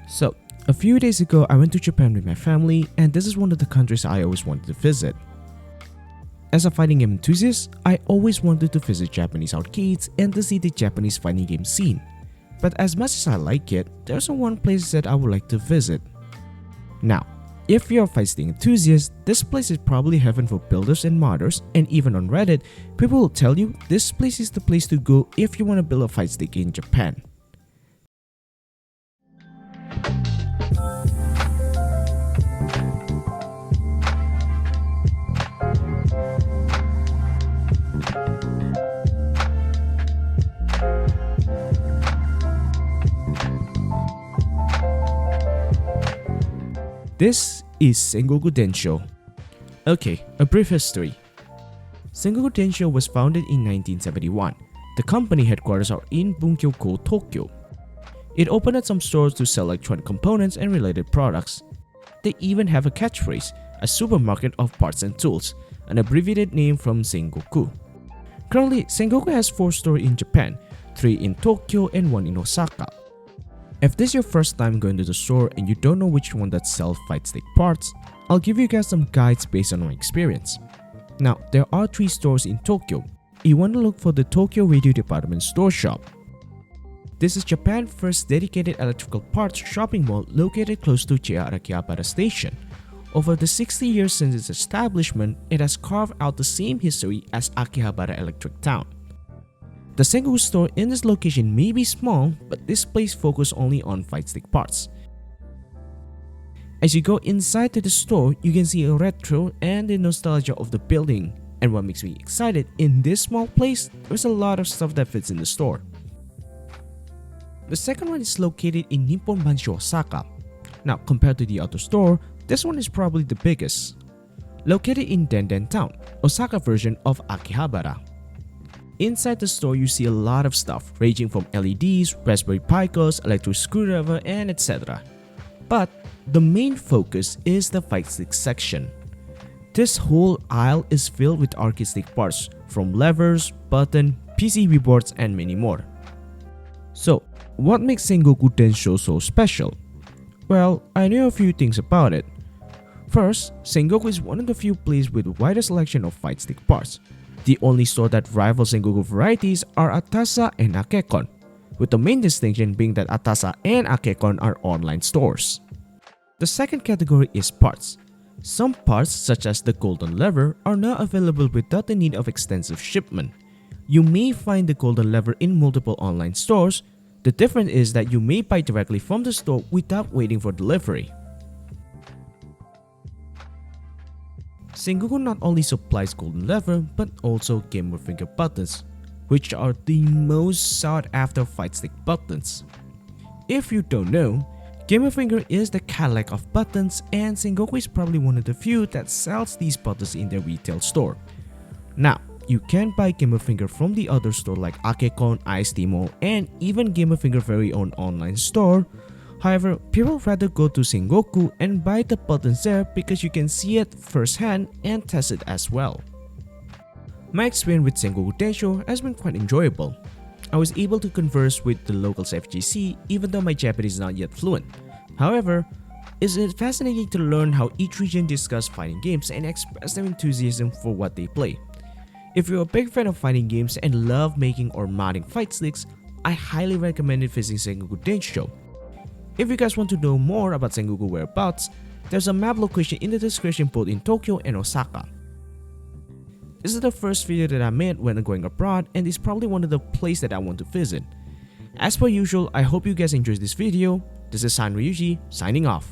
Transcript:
So, a few days ago I went to Japan with my family, and this is one of the countries I always wanted to visit. As a fighting game enthusiast, I always wanted to visit Japanese arcades and to see the Japanese fighting game scene. But as much as I like it, there's one place that I would like to visit. Now, if you're a Fightstick enthusiast, this place is probably heaven for builders and modders, and even on Reddit, people will tell you this place is the place to go if you want to build a Fightstick in Japan. This is Sengoku Densho. Okay, a brief history. Sengoku Densho was founded in 1971. The company headquarters are in Bunkyo-ku, Tokyo. It opened up some stores to sell electronic components and related products. They even have a catchphrase, a supermarket of parts and tools, an abbreviated name from Sengoku. Currently, Sengoku has 4 stores in Japan, 3 in Tokyo and 1 in Osaka. If this is your first time going to the store and you don't know which one that sells Fightstick parts, I'll give you guys some guides based on my experience. Now, there are 3 stores in Tokyo. You want to look for the Tokyo Radio Department Store Shop. This is Japan's first dedicated electrical parts shopping mall located close to JR Akihabara Station. Over the 60 years since its establishment, it has carved out the same history as Akihabara Electric Town. The Sengoku store in this location may be small, but this place focuses only on Fightstick parts. As you go inside to the store, you can see a retro and the nostalgia of the building. And what makes me excited, in this small place, there's a lot of stuff that fits in the store. The second one is located in Nippon Bansho, Osaka. Now, compared to the other store, this one is probably the biggest. Located in Denden Town, Osaka version of Akihabara. Inside the store, you see a lot of stuff ranging from LEDs, Raspberry Pi codes, electric screwdriver, and etc. But the main focus is the Fightstick section. This whole aisle is filled with arcade stick parts from levers, button, PCB boards, and many more. So, what makes Sengoku Densho so special? Well, I know a few things about it. First, Sengoku is one of the few places with the widest selection of Fightstick parts. The only store that rivals Sengoku varieties are Atasa and TEKKEN, with the main distinction being that Atasa and TEKKEN are online stores. The second category is parts. Some parts, such as the golden lever, are not available without the need of extensive shipment. You may find the golden lever in multiple online stores. The difference is that you may buy directly from the store without waiting for delivery. Sengoku not only supplies golden lever but also GamerFinger buttons, which are the most sought after Fightstick buttons. If you don't know, GamerFinger is the Cadillac of buttons, and Sengoku is probably one of the few that sells these buttons in their retail store. Now, you can buy GamerFinger from the other store like TEKKEN, iSteamo, and even GamerFinger very own online store. However, people rather go to Sengoku and buy the buttons there because you can see it firsthand and test it as well. My experience with Sengoku Densho has been quite enjoyable. I was able to converse with the locals FGC even though my Japanese is not yet fluent. However, it's fascinating to learn how each region discuss fighting games and express their enthusiasm for what they play. If you're a big fan of fighting games and love making or modding fight sticks, I highly recommend visiting Sengoku Densho. If you guys want to know more about Sengoku whereabouts, there's a map location in the description both in Tokyo and Osaka. This is the first video that I made when going abroad, and it's probably one of the places that I want to visit. As per usual, I hope you guys enjoyed this video. This is Ryuji signing off.